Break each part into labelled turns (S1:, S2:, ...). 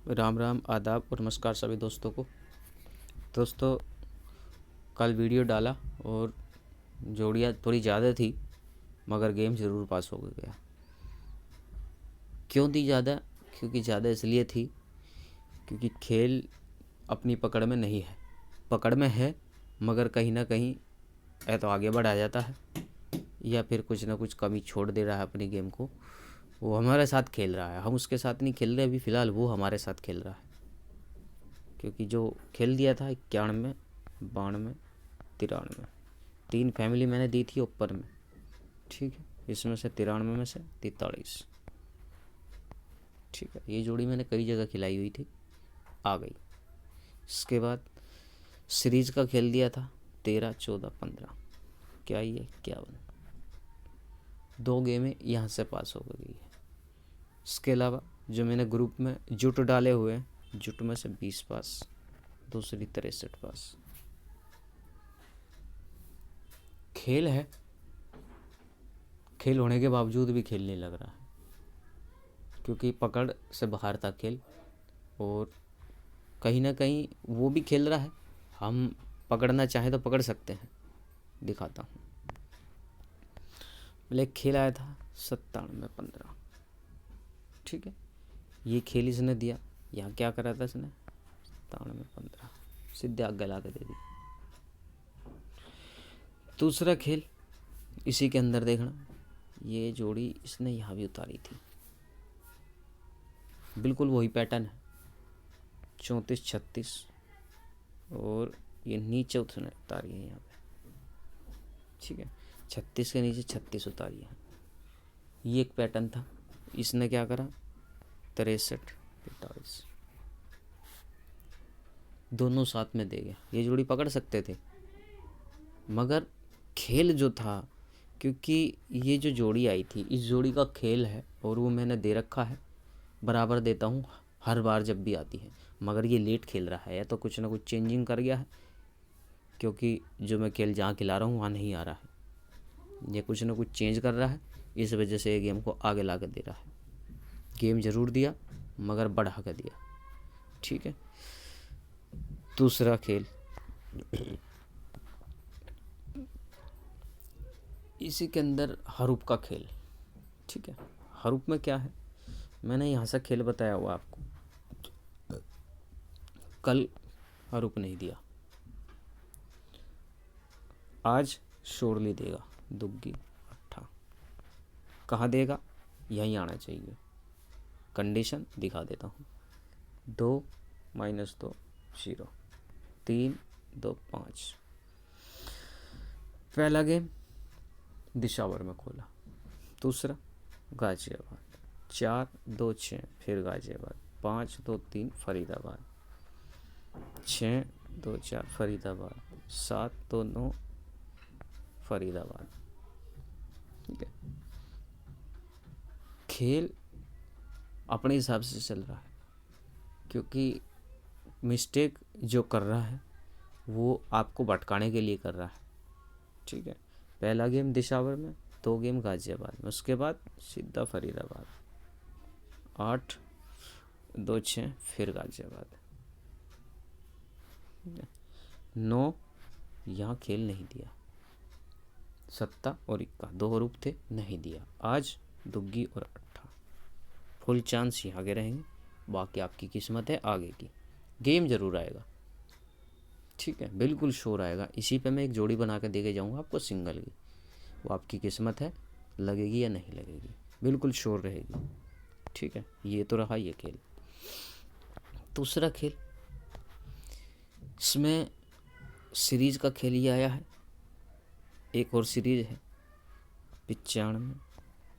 S1: राम राम, आदाब और नमस्कार सभी दोस्तों को। दोस्तों, कल वीडियो डाला और जोड़ियाँ थोड़ी ज़्यादा थी, मगर गेम ज़रूर पास हो गया। क्यों थी ज़्यादा? क्योंकि ज़्यादा इसलिए थी क्योंकि खेल अपनी पकड़ में नहीं है। पकड़ में है मगर कहीं ना कहीं या तो आगे बढ़ा जाता है या फिर कुछ ना कुछ कमी छोड़ दे रहा है अपनी गेम को। वो हमारे साथ खेल रहा है, हम उसके साथ नहीं खेल रहे अभी फ़िलहाल, वो हमारे साथ खेल रहा है। क्योंकि जो खेल दिया था 91, 92, 93, 3 फैमिली मैंने दी थी ऊपर में, ठीक है। इसमें से 93 में से 43, ठीक है। ये जोड़ी मैंने कई जगह खिलाई हुई थी, आ गई। इसके बाद सीरीज़ का खेल दिया था 13, 14, 15, क्या ये 51, 2 गेमें यहाँ से पास हो गई है। इसके अलावा जो मैंने ग्रुप में जुट डाले हुए हैं, जुट में से 20 पास, दूसरी 63 पास। खेल है, खेल होने के बावजूद भी खेल नहीं लग रहा है क्योंकि पकड़ से बाहर था खेल। और कहीं ना कहीं वो भी खेल रहा है, हम पकड़ना चाहें तो पकड़ सकते हैं। दिखाता हूँ। पहले एक खेल आया था 97, 15, ठीक है। ये खेल इसने दिया, यहाँ क्या करा था इसने 97, 15 सीधे आग गला के दे दी। दूसरा खेल इसी के अंदर देखना, ये जोड़ी इसने यहाँ भी उतारी थी, बिल्कुल वही पैटर्न है, 34, 36, और ये नीचे उसने उतारी है यहाँ पे, ठीक है। 36 के नीचे 36 उतारी है। ये एक पैटर्न था, इसने क्या करा 63, 45, दोनों साथ में दे गया। ये जोड़ी पकड़ सकते थे मगर खेल जो था, क्योंकि ये जो जोड़ी आई थी इस जोड़ी का खेल है और वो मैंने दे रखा है, बराबर देता हूँ हर बार जब भी आती है। मगर ये लेट खेल रहा है या तो कुछ ना कुछ चेंजिंग कर गया है, क्योंकि जो मैं खेल जहाँ खिला रहा हूँ वहाँ नहीं आ रहा है। ये कुछ ना कुछ चेंज कर रहा है, इस वजह से ये गेम को आगे ला कर दे रहा है। गेम ज़रूर दिया मगर बढ़ा कर दिया, ठीक है। दूसरा खेल इसी के अंदर हरूप का खेल, ठीक है। हरूप में क्या है, मैंने यहाँ से खेल बताया हुआ आपको। कल हरूप नहीं दिया, आज शोरली देगा, दुग्गी, अट्ठा। कहाँ देगा, यहीं आना चाहिए। कंडीशन दिखा देता हूँ, 2, -2, 0, 3, 2, 5। पहला गेम दिशावर में खोला, दूसरा गाजियाबाद, 4, 2, 6 फिर गाजियाबाद, 5, 2, 3 फरीदाबाद, 6, 2, 4 फरीदाबाद, 7, 2, 9 फरीदाबाद, ठीक है। खेल अपने हिसाब से चल रहा है क्योंकि मिस्टेक जो कर रहा है वो आपको भटकाने के लिए कर रहा है, ठीक है। पहला गेम दिशावर में, 2 गेम गाजियाबाद में, उसके बाद सीधा फरीदाबाद, 8, 2, 6 फिर गाजियाबाद, 9 यहाँ खेल नहीं दिया, 7 और 1 2 रूप थे, नहीं दिया। आज दुग्गी और 8 फुल चांस यहाँ के रहेंगे, बाकी आपकी किस्मत है आगे की। गेम ज़रूर आएगा, ठीक है, बिल्कुल शोर आएगा। इसी पे मैं एक जोड़ी बना के दे के जाऊँगा आपको सिंगल की, वो आपकी किस्मत है, लगेगी या नहीं लगेगी, बिल्कुल शोर रहेगी, ठीक है। ये तो रहा ये खेल। दूसरा खेल, इसमें सीरीज़ का खेल ही आया है, एक और सीरीज़ है 95,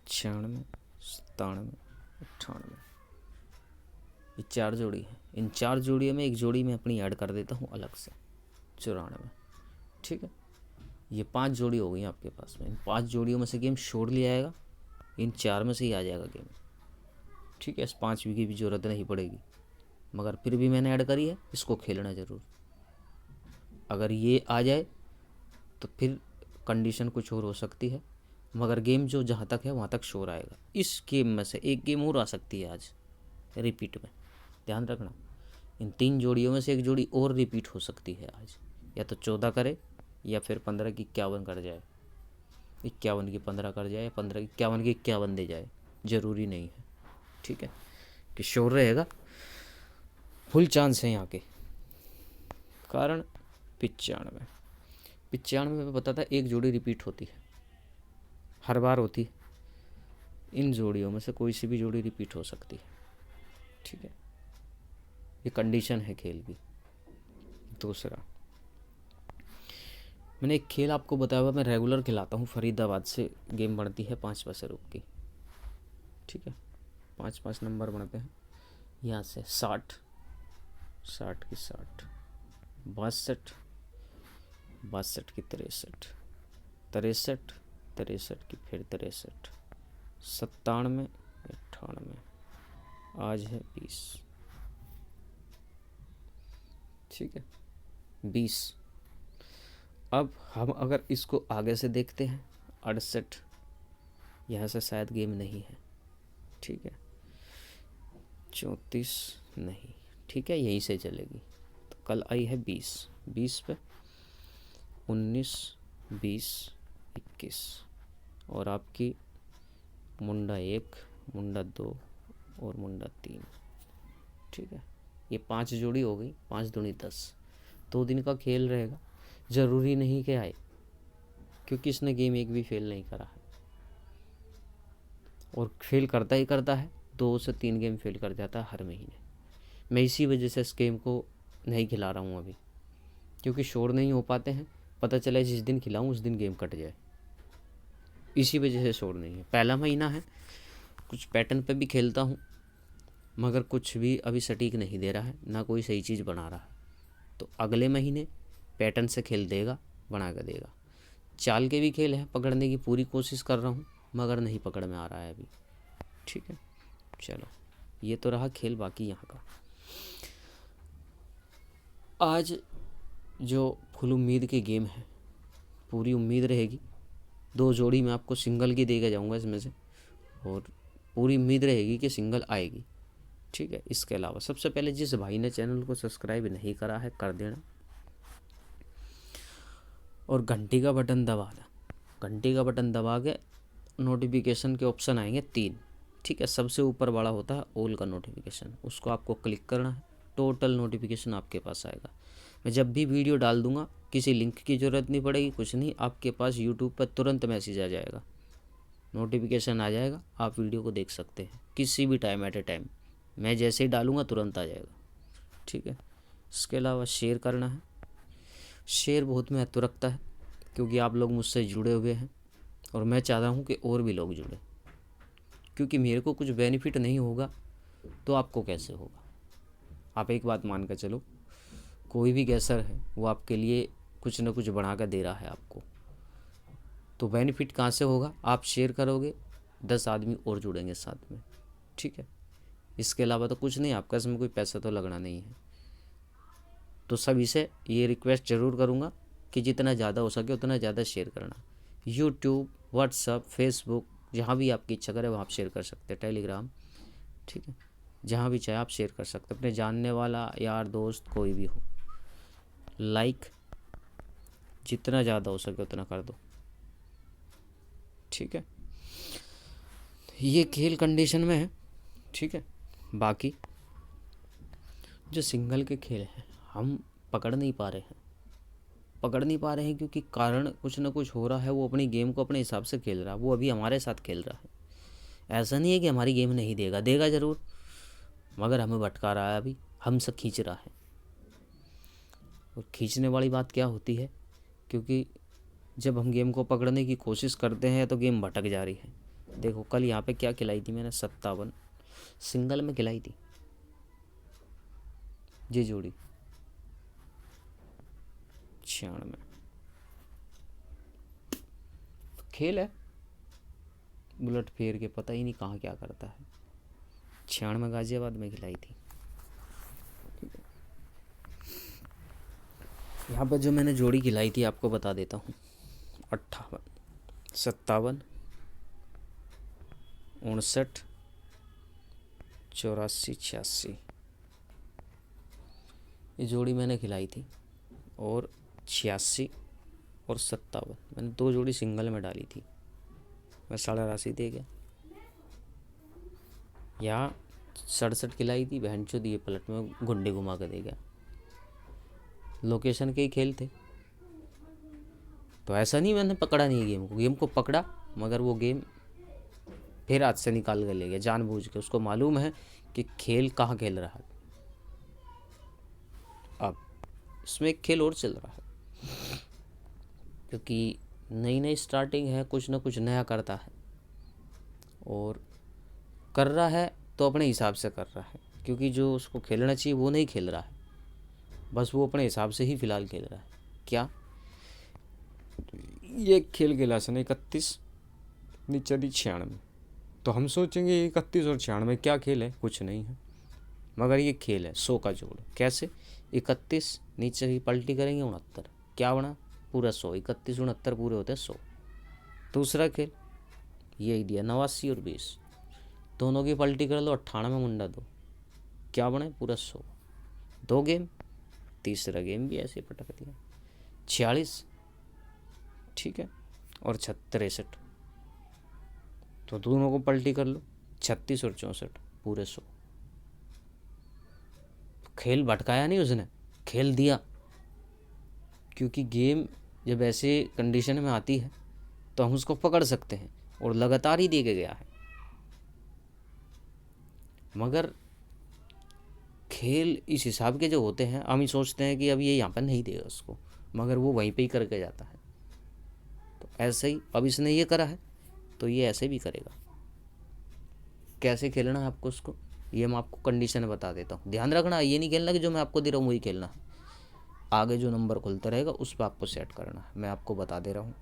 S1: 96, 97, 98। ये 4 जोड़ी है। इन 4 जोड़ियों में एक जोड़ी मैं अपनी ऐड कर देता हूँ अलग से, 94, ठीक है। ये 5 जोड़ी हो गई आपके पास में। इन 5 जोड़ियों में से गेम शोरली आएगा, इन 4 में से ही आ जाएगा गेम, ठीक है। इस 5वीं की भी ज़रूरत नहीं पड़ेगी, मगर फिर भी मैंने ऐड करी है, इसको खेलना ज़रूर। अगर ये आ जाए तो फिर कंडीशन कुछ और हो सकती है, मगर गेम जो जहाँ तक है वहाँ तक शोर आएगा। इस गेम में से एक गेम और आ सकती है आज रिपीट में, ध्यान रखना, इन 3 जोड़ियों में से एक जोड़ी और रिपीट हो सकती है आज, या तो 14 करे या फिर 15 की 51 कर जाए, 51 की 15 कर जाए, 15 की 51 की 51 दे जाए, ज़रूरी नहीं है। ठीक है, कि श्योर रहेगा, फुल चांस है यहाँ के। कारण 95 में बताता है एक जोड़ी रिपीट होती है, हर बार होती है। इन जोड़ियों में से कोई सी भी जोड़ी रिपीट हो सकती है। ठीक है, ये कंडीशन है खेल की। दूसरा, मैंने एक खेल आपको बताया हुआ, मैं रेगुलर खिलाता हूँ, फरीदाबाद से गेम बनती है 5 रुपये की। ठीक है, 5 नंबर बनते हैं यहाँ से, 60 की 60, 62 की 63, 63 की फिर 63, 97, 98, आज है 20। ठीक है, 20। अब हम अगर इसको आगे से देखते हैं, 68, यहाँ से शायद गेम नहीं है। ठीक है, 34 नहीं। ठीक है, यहीं से चलेगी। तो कल आई है 20 पे 19, 20, 21, और आपकी मुंडा 1, मुंडा 2 और मुंडा 3। ठीक है, ये 5 जोड़ी हो गई, 5 दूनी 10। 2 दिन का खेल रहेगा, ज़रूरी नहीं कि आए, क्योंकि इसने गेम एक भी फेल नहीं करा है, और फेल करता ही करता है, 2 से 3 गेम फेल कर जाता है हर महीने। मैं इसी वजह से इस गेम को नहीं खिला रहा हूँ अभी, क्योंकि शोर नहीं हो पाते हैं, पता चला जिस दिन खिलाऊँ उस दिन गेम कट जाए, इसी वजह से शोर नहीं है। पहला महीना है, कुछ पैटर्न पे भी खेलता हूँ, मगर कुछ भी अभी सटीक नहीं दे रहा है, ना कोई सही चीज़ बना रहा है। तो अगले महीने पैटर्न से खेल देगा, बना कर देगा। चाल के भी खेल है, पकड़ने की पूरी कोशिश कर रहा हूँ, मगर नहीं पकड़ में आ रहा है अभी। ठीक है, चलो, ये तो रहा खेल। बाकी यहाँ का आज जो फुल उम्मीद की गेम है, पूरी उम्मीद रहेगी। 2 जोड़ी मैं आपको सिंगल की दे के जाऊँगा इसमें से, और पूरी उम्मीद रहेगी कि सिंगल आएगी। ठीक है, इसके अलावा सबसे पहले जिस भाई ने चैनल को सब्सक्राइब नहीं करा है, कर देना, और घंटी का बटन दबाना। घंटी का बटन दबा के नोटिफिकेशन के ऑप्शन आएंगे 3। ठीक है, सबसे ऊपर वाला होता है ऑल का नोटिफिकेशन, उसको आपको क्लिक करना है, टोटल नोटिफिकेशन आपके पास आएगा। मैं जब भी वीडियो डाल दूंगा, किसी लिंक की ज़रूरत नहीं पड़ेगी, कुछ नहीं, आपके पास यूट्यूब पर तुरंत मैसेज आ जाएगा, नोटिफिकेशन आ जाएगा, आप वीडियो को देख सकते हैं किसी भी टाइम, एट ए टाइम। मैं जैसे ही डालूँगा तुरंत आ जाएगा। ठीक है, इसके अलावा शेयर करना है। शेयर बहुत महत्व रखता है, क्योंकि आप लोग मुझसे जुड़े हुए हैं, और मैं चाहता हूँ कि और भी लोग जुड़े, क्योंकि मेरे को कुछ बेनिफिट नहीं होगा तो आपको कैसे होगा। आप एक बात मान कर चलो, कोई भी गैसर है वो आपके लिए कुछ ना कुछ बना कर दे रहा है आपको, तो बेनिफिट कहाँ से होगा? आप शेयर करोगे, 10 आदमी और जुड़ेंगे साथ में। ठीक है, इसके अलावा तो कुछ नहीं, आपका इसमें कोई पैसा तो लगना नहीं है। तो सभी से ये रिक्वेस्ट ज़रूर करूँगा कि जितना ज़्यादा हो सके उतना ज़्यादा शेयर करना। यूट्यूब, व्हाट्सअप, फेसबुक, जहाँ भी आपकी इच्छा करे वहाँ आप शेयर कर सकते हैं, टेलीग्राम। ठीक है, जहाँ भी चाहे आप शेयर कर सकते हैं, अपने जानने वाला, यार, दोस्त, कोई भी हो। लाइक जितना ज़्यादा हो सके उतना कर दो। ठीक है, ये खेल कंडीशन में है। ठीक है, बाकी जो सिंगल के खेल हैं हम पकड़ नहीं पा रहे हैं, क्योंकि कारण कुछ ना कुछ हो रहा है। वो अपनी गेम को अपने हिसाब से खेल रहा है, वो अभी हमारे साथ खेल रहा है। ऐसा नहीं है कि हमारी गेम नहीं देगा ज़रूर, मगर हमें भटका रहा है, अभी हमसे खींच रहा है। और खींचने वाली बात क्या होती है, क्योंकि जब हम गेम को पकड़ने की कोशिश करते हैं तो गेम भटक जा रही है। देखो कल यहाँ पे क्या खिलाई थी मैंने, 57 सिंगल में खिलाई थी ये जोड़ी, 96। खेल है, बुलेट फेर के पता ही नहीं कहाँ क्या करता है। 96 गाजियाबाद में खिलाई थी। यहाँ पर जो मैंने जोड़ी खिलाई थी आपको बता देता हूँ, 58, 57, 59, 84, 86, ये जोड़ी मैंने खिलाई थी, और 86 और 57 मैंने 2 जोड़ी सिंगल में डाली थी, मैं 87.5 दे गया। यहाँ 67 खिलाई थी, बहन चो दिए पलट में गुंडे घुमा कर दे गया। लोकेशन के ही खेल थे, तो ऐसा नहीं मैंने पकड़ा नहीं गेम को पकड़ा, मगर वो गेम फिर हाथ से निकाल कर ले गया जानबूझ के। उसको मालूम है कि खेल कहाँ खेल रहा है। अब इसमें एक खेल और चल रहा है, क्योंकि नई नई स्टार्टिंग है, कुछ ना कुछ नया करता है, और कर रहा है तो अपने हिसाब से कर रहा है, क्योंकि जो उसको खेलना चाहिए वो नहीं खेल रहा है, बस वो अपने हिसाब से ही फ़िलहाल खेल रहा है। क्या ये खेल खेला सन 31 नीचे 96, तो हम सोचेंगे 31 और 96 क्या खेल है, कुछ नहीं है, मगर ये खेल है 100 का जोड़। कैसे? 31 नीचे की पलटी करेंगे 69, क्या बना? पूरा 100। 31 69 पूरे होते हैं 100। दूसरा खेल यही दिया 89 और 20, दोनों की पलटी कर लो 98 मुंडा दो, क्या बने? पूरा 100। 2 गेम। तीसरा गेम भी ऐसे पटक दिया 46, ठीक है, और 63, तो दोनों को पलटी कर लो 36 और 64 पूरे 100। खेल भटकाया नहीं उसने, खेल दिया, क्योंकि गेम जब ऐसे कंडीशन में आती है तो हम उसको पकड़ सकते हैं, और लगातार ही दे के गया है। मगर खेल इस हिसाब के जो होते हैं, हम ही सोचते हैं कि अब ये यहाँ पर नहीं देगा उसको, मगर वो वहीं पे ही करके जाता है। तो ऐसे ही अब इसने ये करा है, तो ये ऐसे भी करेगा। कैसे खेलना है आपको उसको, ये मैं आपको कंडीशन बता देता हूँ। ध्यान रखना, ये नहीं खेलना कि जो मैं आपको दे रहा हूँ वही खेलना है। आगे जो नंबर खुलता रहेगा उस पर आपको सेट करना है। मैं आपको बता दे रहा हूँ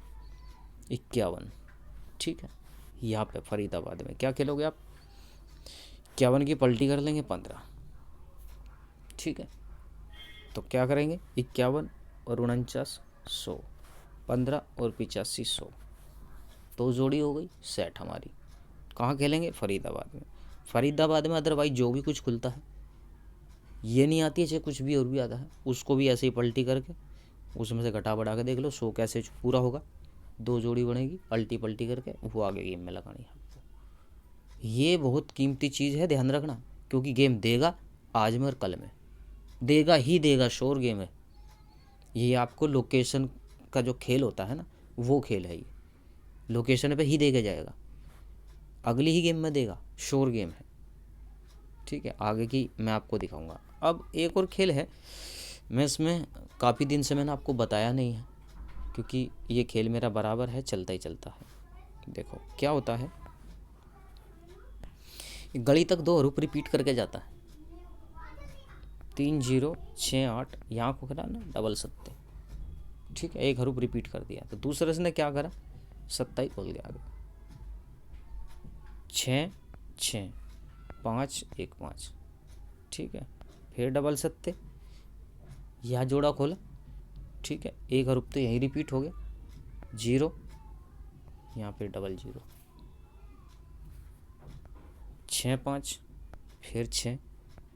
S1: 51, ठीक है। यहाँ पे फरीदाबाद में क्या खेलोगे आप? 51 की पलटी कर लेंगे 15, ठीक है। तो क्या करेंगे? 51 और 49 100, 15 और 85 100, तो जोड़ी हो गई सेट हमारी। कहाँ खेलेंगे? फरीदाबाद में। फरीदाबाद में अदरवाइज जो भी कुछ खुलता है, ये नहीं आती है चाहे कुछ भी और भी आता है, उसको भी ऐसे ही पलटी करके उसमें से घटा बढ़ा के देख लो 100 कैसे पूरा होगा। 2 जोड़ी बनेगी अल्टी पल्टी करके, वो आगे गेम में लगानी है आपको। ये बहुत कीमती चीज़ है, ध्यान रखना, क्योंकि गेम देगा आज में और कल में, देगा ही देगा, श्योर गेम है ये। आपको लोकेशन का जो खेल होता है ना, वो खेल है ये, लोकेशन पे ही देके जाएगा, अगली ही गेम में देगा, श्योर गेम है, ठीक है। आगे की मैं आपको दिखाऊंगा। अब एक और खेल है, मैं इसमें काफ़ी दिन से मैंने आपको बताया नहीं है, क्योंकि ये खेल मेरा बराबर है, चलता ही चलता है। देखो क्या होता है, गली तक 2 हरूप रिपीट करके जाता है। 3 0 6 8, यहाँ को करा ना डबल सत्ते, ठीक है, 1 हरूप रिपीट कर दिया। तो दूसरे से ने क्या करा? सत्ता ही खोल दिया आगे, 6 6 5 1 5, ठीक है। फिर डबल सत्ते, यहाँ जोड़ा खोला, ठीक है, 1 हरूप तो यहीं रिपीट हो गया, 0, यहाँ पे डबल 0, 6 5, फिर 6,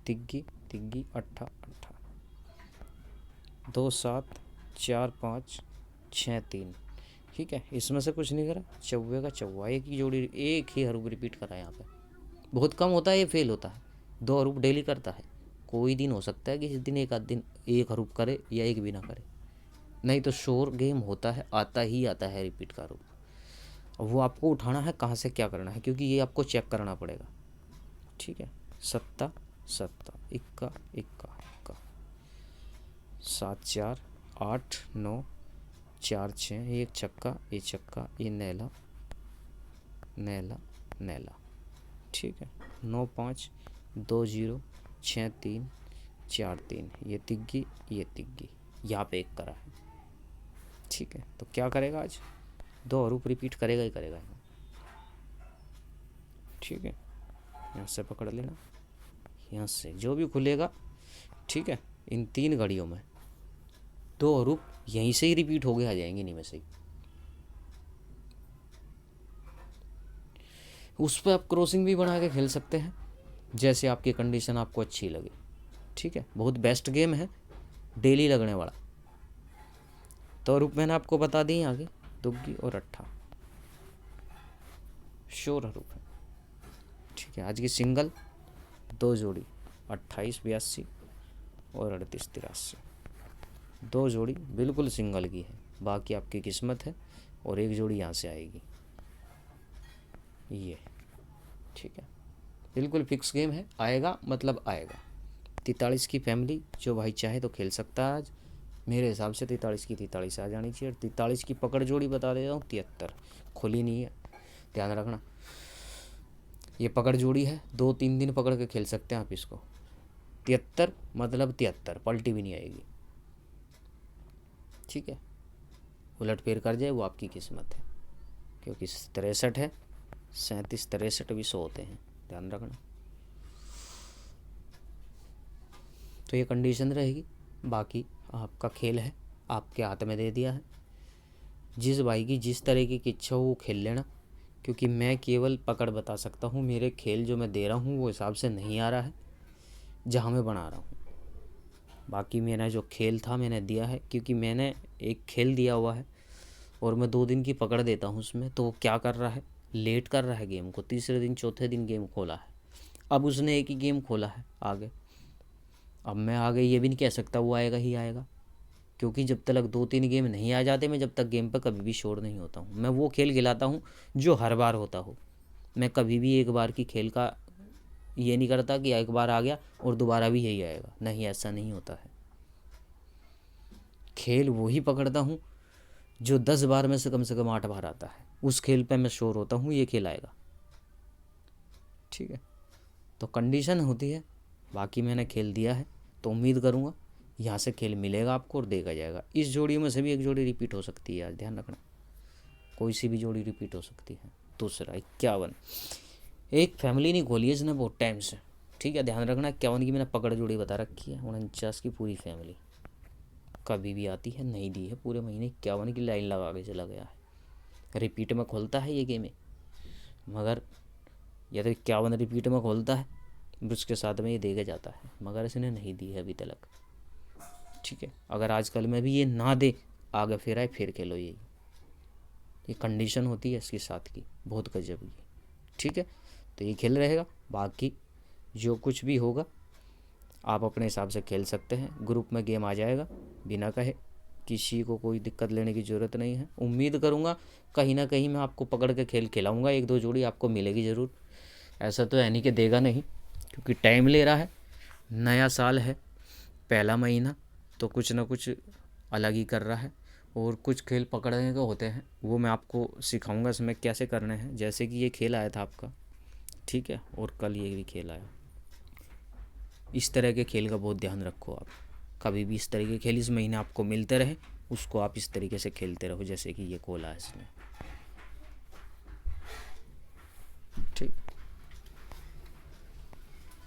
S1: तिग्गी तिग्गी 8 8, 2 7 4 5 6 3, ठीक है। इसमें से कुछ नहीं करा, चौवे का चौवा, एक ही जोड़ी, एक ही हरूप रिपीट करा। यहाँ पे बहुत कम होता है ये, फेल होता है। 2 हरूप डेली करता है, कोई दिन हो सकता है कि इस दिन एक आध दिन 1 हरूप करे या एक भी ना करे, नहीं तो श्योर गेम होता है, आता ही आता है रिपीट का हरूप। वो आपको उठाना है कहाँ से, क्या करना है, क्योंकि ये आपको चेक करना पड़ेगा, ठीक है। सत्ता सत्ता, इक्का इक्का इक्का, 7 4 8 9 4 6, एक छक्का, ये चक्का, ये नैला नैला नैला, ठीक है। 9 5 2 0 6 3 4 3, ये तिग्गी ये तिग्गी, यहाँ पे एक करा है, ठीक है। तो क्या करेगा आज? 2 हरूप रिपीट करेगा ही करेगा, ठीक है। यहाँ से पकड़ लेना, यहाँ से जो भी खुलेगा, ठीक है। इन 3 घड़ियों में 2 हरूप यहीं से ही रिपीट हो गए, आ जाएंगे नहीं में से ही। उस पर आप क्रॉसिंग भी बना के खेल सकते हैं, जैसे आपकी कंडीशन आपको अच्छी लगे, ठीक है। बहुत बेस्ट गेम है, डेली लगने वाला। तो रूप मैंने आपको बता दी आगे, दुग्गी और अट्ठा शोर हरूप है। ठीक है, आज की सिंगल 2 जोड़ी 28-82 और 38-83, 2 जोड़ी बिल्कुल सिंगल की है, बाकी आपकी किस्मत है और 1 जोड़ी यहाँ से आएगी ये। ठीक है, बिल्कुल फिक्स गेम है, आएगा मतलब आएगा। 43 की फैमिली जो भाई चाहे तो खेल सकता है आज। मेरे हिसाब से 43 की 43 आ जानी चाहिए। 43 की पकड़ जोड़ी बता देता हूँ, 73 खुली नहीं है, ध्यान रखना। ये पकड़ जोड़ी है, 2-3 दिन पकड़ के खेल सकते हैं आप इसको। 73 मतलब 73, पलटी भी नहीं आएगी। ठीक है, उलट फेर कर जाए वो आपकी किस्मत है, क्योंकि 63 है, 37-63 भी 100 होते हैं, ध्यान रखना। तो ये कंडीशन रहेगी, बाकी आपका खेल है, आपके हाथ में दे दिया है। जिस भाई की जिस तरीके की इच्छा हो वो खेल लेना, क्योंकि मैं केवल पकड़ बता सकता हूँ। मेरे खेल जो मैं दे रहा हूँ वो हिसाब से नहीं आ रहा है जहाँ मैं बना रहा हूँ। बाकी मेरा जो खेल था मैंने दिया है, क्योंकि मैंने एक खेल दिया हुआ है और मैं 2 दिन की पकड़ देता हूँ उसमें। तो वो क्या कर रहा है, लेट कर रहा है गेम को। तीसरे दिन चौथे दिन गेम खोला है, अब उसने एक ही गेम खोला है आगे। अब मैं आगे ये भी नहीं कह सकता वो आएगा ही आएगा, क्योंकि जब तक 2-3 गेम नहीं आ जाते मैं जब तक गेम पर कभी भी शोर नहीं होता हूँ। मैं वो खेल खिलाता हूँ जो हर बार होता हो। मैं कभी भी एक बार की खेल का ये नहीं करता कि एक बार आ गया और दोबारा भी यही आएगा, नहीं, ऐसा नहीं होता है। खेल वही पकड़ता हूँ जो 10 बार में से कम 8 बार आता है, उस खेल पे मैं श्योर होता हूँ ये खेल आएगा। ठीक है, तो कंडीशन होती है। बाकी मैंने खेल दिया है तो उम्मीद करूँगा यहाँ से खेल मिलेगा आपको और देखा जाएगा। इस जोड़ी में से भी एक जोड़ी रिपीट हो सकती है आज, ध्यान रखना, कोई सी भी जोड़ी रिपीट हो सकती है। दूसरा 51, एक फैमिली नहीं खोली है इसने बहुत टाइम से। ठीक है, ध्यान रखना, 51 की मैंने पकड़ जोड़ी बता रखी है। 49 की पूरी फैमिली कभी भी आती है, नहीं दी है पूरे महीने। 51 की लाइन लगा के चला गया है। रिपीट में खोलता है ये गेम, मगर या तो 51 रिपीट में खोलता है उसके साथ में ये दे के जाता है, मगर इसने नहीं दी है अभी तक। ठीक है, अगर आजकल में भी ये ना दे, आगे फिर आए फिर खेलो, ये कंडीशन होती है इसके साथ की, बहुत गजब की। ठीक है, तो ये खेल रहेगा। बाकी जो कुछ भी होगा आप अपने हिसाब से खेल सकते हैं। ग्रुप में गेम आ जाएगा बिना कहे, किसी को कोई दिक्कत लेने की ज़रूरत नहीं है। उम्मीद करूँगा कहीं ना कहीं मैं आपको पकड़ के खेल खिलाऊँगा, 1-2 जोड़ी आपको मिलेगी ज़रूर। ऐसा तो है नहीं कि देगा नहीं, क्योंकि टाइम ले रहा है, नया साल है, पहला महीना, तो कुछ ना कुछ अलग ही कर रहा है। और कुछ खेल पकड़ने के होते हैं वो मैं आपको सिखाऊंगा इसमें कैसे करने हैं। जैसे कि ये खेल आया था आपका, ठीक है, और कल ये भी खेल आया। इस तरह के खेल का बहुत ध्यान रखो आप। कभी भी इस तरह के खेल इस महीने आपको मिलते रहे, उसको आप इस तरीके से खेलते रहो जैसे कि ये खोला है इसने।